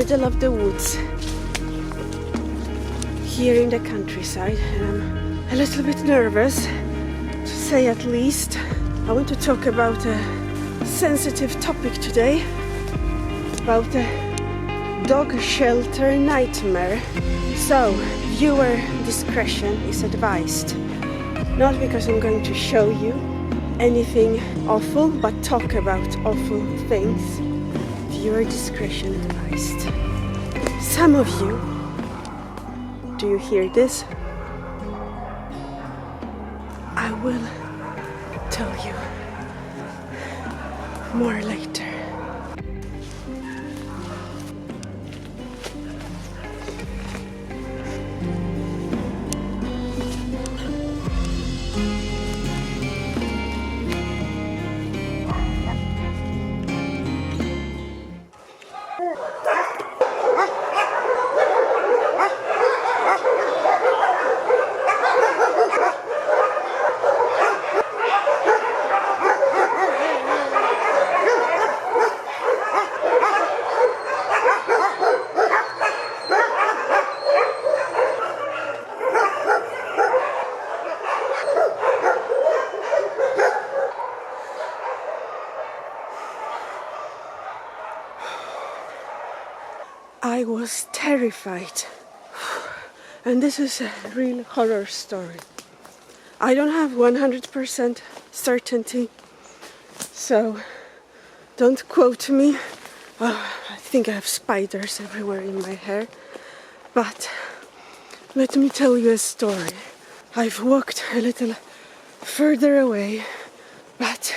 middle of the woods here in the countryside, and I'm a little bit nervous, to say at least. I want to talk about a sensitive topic today, about a dog shelter nightmare. So, viewer discretion is advised. Not because I'm going to show you anything awful, but talk about awful things. Viewer discretion advised. Some of you, do you hear this? I will tell you more later. I was terrified, and this is a real horror story. I don't have 100% certainty, so don't quote me. I think I have spiders everywhere in my hair, but let me tell you a story. I've walked a little further away, but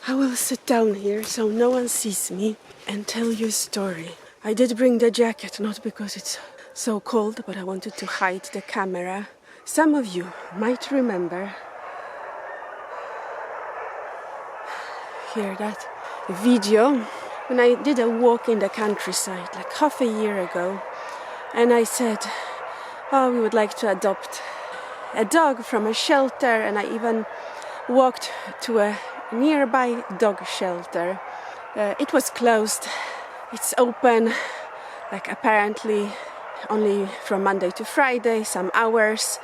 I will sit down here so no one sees me and tell you a story. I did bring the jacket, not because it's so cold, but I wanted to hide the camera. Some of you might remember that video when I did a walk in the countryside like half a year ago, and I said, oh, we would like to adopt a dog from a shelter, and I even walked to a nearby dog shelter. It was closed. It's open, like apparently only from Monday to Friday, some hours,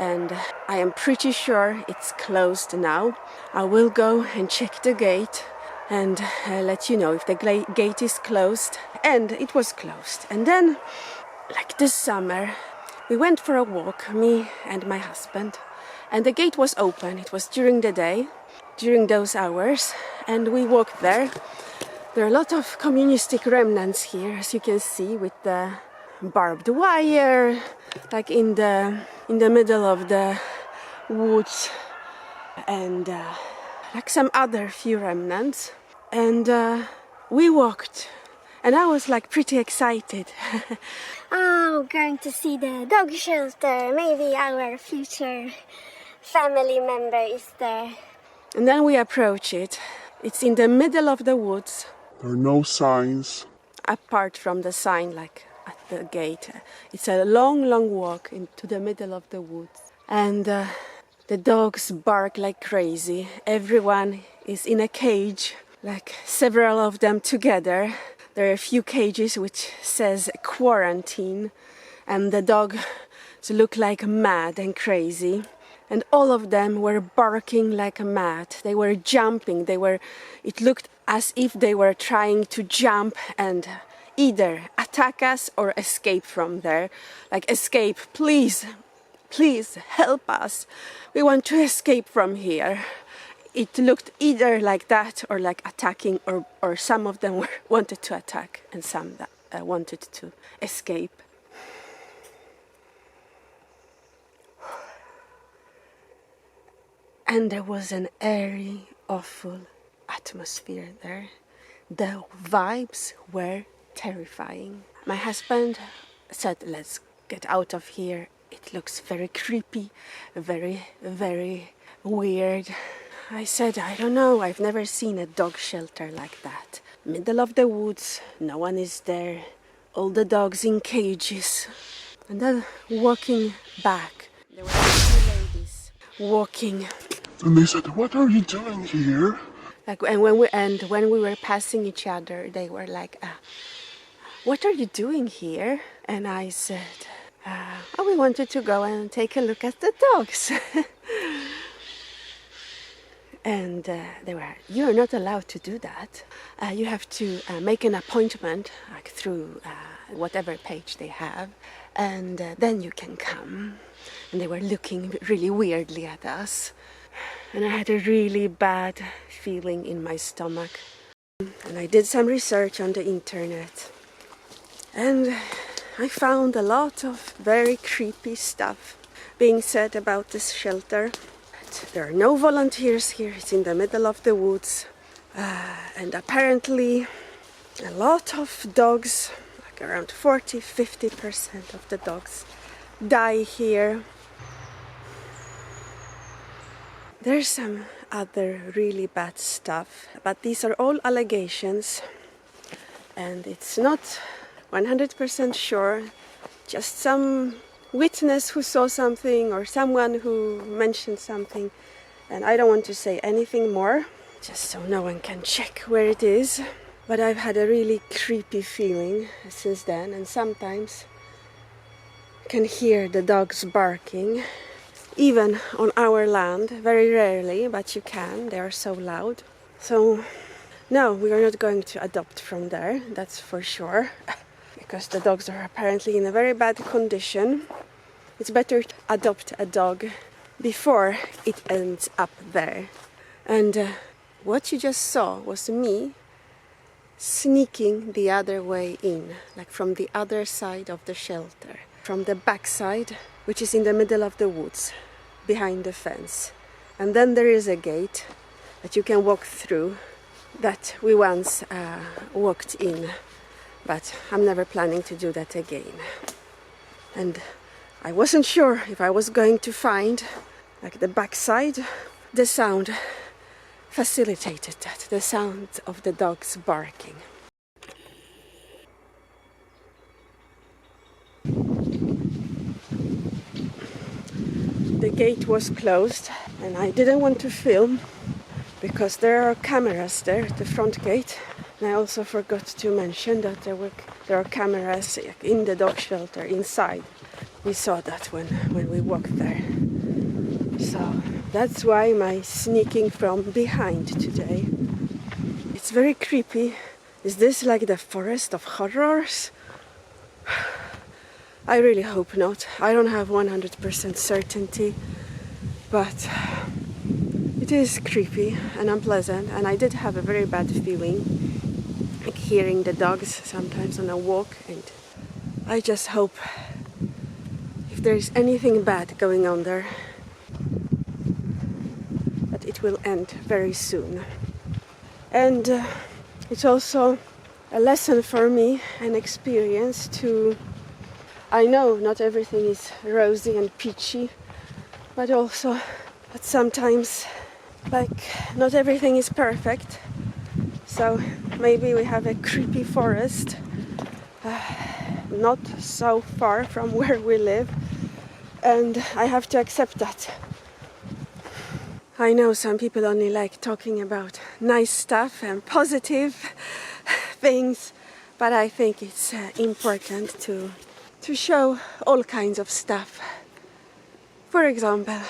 and I am pretty sure it's closed now. I will go and check the gate and let you know if the gate is closed, and it was closed. And then, like this summer, we went for a walk, me and my husband, and the gate was open. It was during the day, during those hours, and we walked there. There are a lot of communistic remnants here, as you can see, with the barbed wire, like in the middle of the woods, and like some other few remnants. And we walked, and I was like pretty excited. Oh, going to see the dog shelter. Maybe our future family member is there. And then we approach it. It's in the middle of the woods. There are no signs. Apart from the sign, like at the gate. It's a long, long walk into the middle of the woods. And the dogs bark like crazy. Everyone is in a cage, like several of them together. There are a few cages which says quarantine. And the dogs look like mad and crazy. And all of them were barking like mad. They were jumping. It looked as if they were trying to jump and either attack us or escape from there. Like, escape, please, please help us. We want to escape from here. It looked either like that or like attacking, or some of them wanted to attack and some that wanted to escape. And there was an airy, awful atmosphere there. The vibes were terrifying. My husband said, let's get out of here. It looks very creepy, very, very weird. I said, I don't know, I've never seen a dog shelter like that. Middle of the woods, no one is there, all the dogs in cages. And then walking back, there were two ladies walking. And they said, what are you doing here? Like, and when we were passing each other, they were like, what are you doing here? And I said, we wanted to go and take a look at the dogs. And they were, you're not allowed to do that. You have to make an appointment like through whatever page they have, and then you can come. And they were looking really weirdly at us. And I had a really bad feeling in my stomach. And I did some research on the internet. And I found a lot of very creepy stuff being said about this shelter. There are no volunteers here, it's in the middle of the woods. And apparently a lot of dogs, like around 40-50% of the dogs, die here. There's some other really bad stuff, but these are all allegations, and it's not 100% sure, just some witness who saw something or someone who mentioned something, and I don't want to say anything more, just so no one can check where it is. But I've had a really creepy feeling since then, and sometimes I can hear the dogs barking, even on our land, very rarely, but you can, they are so loud. So no, we are not going to adopt from there, that's for sure, because the dogs are apparently in a very bad condition. It's better to adopt a dog before it ends up there. And what you just saw was me sneaking the other way in, like from the other side of the shelter, from the back side, which is in the middle of the woods, behind the fence. And then there is a gate that you can walk through that we once walked in, but I'm never planning to do that again. And I wasn't sure if I was going to find like the backside. The sound facilitated that, the sound of the dogs barking. The gate was closed and I didn't want to film because there are cameras there at the front gate. And I also forgot to mention that there are cameras in the dog shelter inside. We saw that when we walked there. So that's why my sneaking from behind today. It's very creepy. Is this like the forest of horrors? I really hope not. I don't have 100% certainty, but it is creepy and unpleasant, and I did have a very bad feeling, like hearing the dogs sometimes on a walk, and I just hope if there's anything bad going on there, that it will end very soon. And it's also a lesson for me, an experience to, I know not everything is rosy and peachy, but also that sometimes like not everything is perfect. So maybe we have a creepy forest not so far from where we live, and I have to accept that. I know some people only like talking about nice stuff and positive things, but I think it's important to show all kinds of stuff. For example,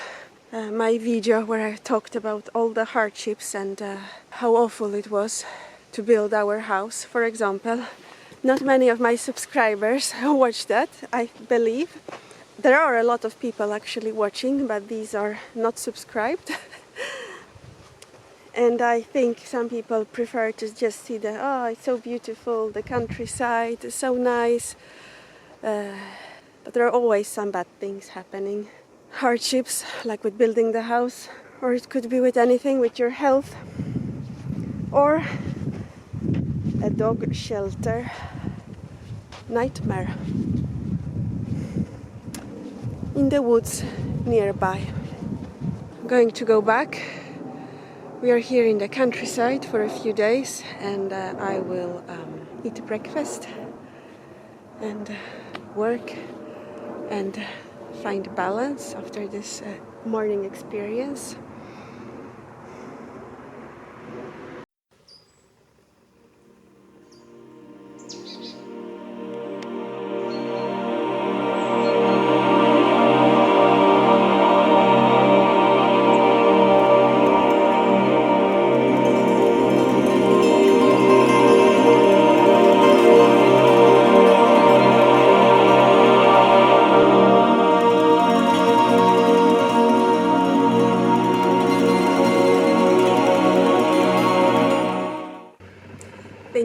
my video where I talked about all the hardships and how awful it was to build our house, for example. Not many of my subscribers watch that, I believe. There are a lot of people actually watching, but these are not subscribed. And I think some people prefer to just see it's so beautiful, the countryside is so nice. But there are always some bad things happening. Hardships, like with building the house, or it could be with anything, with your health, or a dog shelter nightmare in the woods nearby. I'm going to go back. We are here in the countryside for a few days, and I will eat breakfast and work and find balance after this morning experience.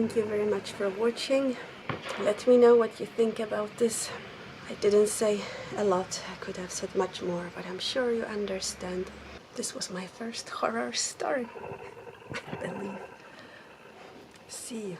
thank you very much for watching. Let me know what you think about this. I didn't say a lot, I could have said much more, but I'm sure you understand. This was my first horror story, I believe. See you.